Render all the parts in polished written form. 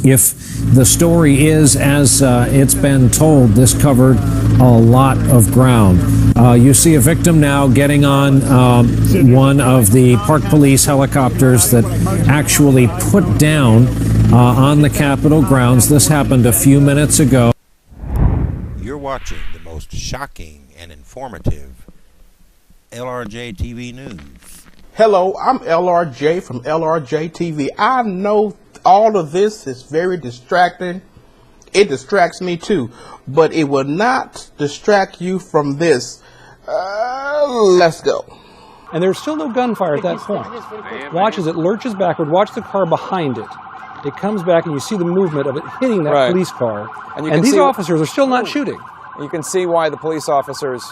If the story is as it's been told, this covered a lot of ground. You see a victim now getting on one of the Park Police helicopters that actually put down on the Capitol grounds. This happened a few minutes ago. You're watching the most shocking and informative LRJ TV News. Hello, I'm LRJ from LRJ TV. I know all of this is very distracting. It distracts me too, but it will not distract you from this. Let's go. And there's still no gunfire at that point. Watch as it lurches backward. Watch the car behind it. It comes back and you see the movement of it hitting that police car. And these officers are still not shooting. You can see why the police officers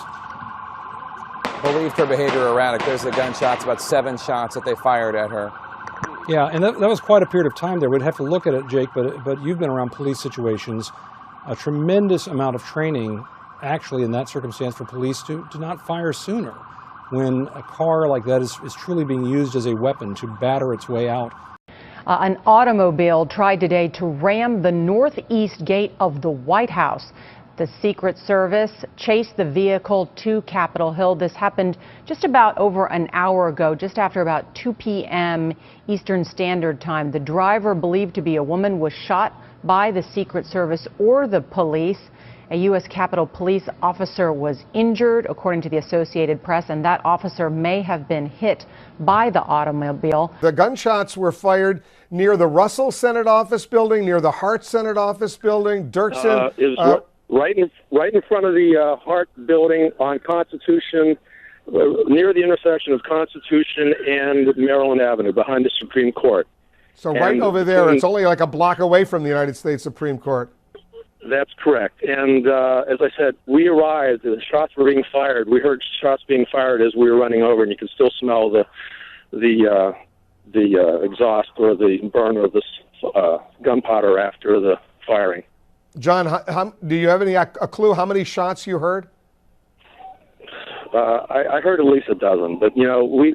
believed her behavior erratic. There's the gunshots, about 7 shots that they fired at her. Yeah, and that was quite a period of time there. We'd have to look at it, Jake, but you've been around police situations. A tremendous amount of training, actually, in that circumstance for police to not fire sooner when a car like that is truly being used as a weapon to batter its way out. An automobile tried today to ram the northeast gate of the White House. The Secret Service chased the vehicle to Capitol Hill. This happened just about over an hour ago, just after about 2 p.m. Eastern Standard Time. The driver, believed to be a woman, was shot by the Secret Service or the police. A U.S. Capitol Police officer was injured, according to the Associated Press, and that officer may have been hit by the automobile. The gunshots were fired near the Russell Senate Office Building, near the Hart Senate Office Building. Dirksen. Right in front of the Hart Building on Constitution, near the intersection of Constitution and Maryland Avenue, behind the Supreme Court. So right over there, it's only like a block away from the United States Supreme Court. That's correct. And as I said, we arrived, the shots were being fired. We heard shots being fired as we were running over, and you could still smell the exhaust or the burn of this gunpowder after the firing. John, do you have a clue how many shots you heard? I heard at least a dozen, but we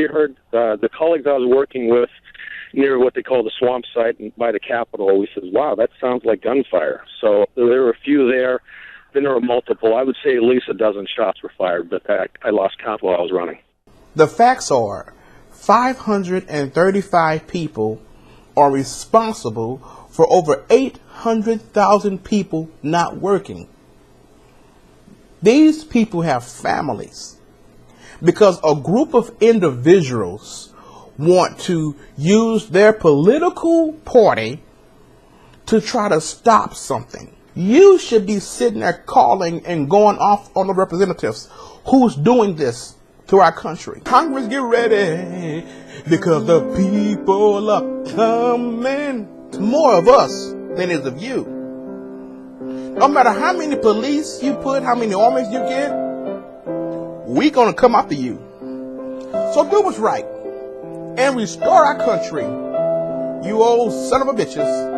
heard the colleagues I was working with near what they call the swamp site by the Capitol. We said, "Wow, that sounds like gunfire." So there were a few there. Then there were multiple. I would say at least a dozen shots were fired, but I lost count while I was running. The facts are 535 people are responsible for over 800,000 people not working. These people have families because a group of individuals want to use their political party to try to stop something. You should be sitting there calling and going off on the representatives who's doing this to our country. Congress, get ready because the people are coming. It's more of us than is of you. No matter how many police you put, how many armies you get, we gonna come after you. So do what's right and restore our country, you old son of a bitches.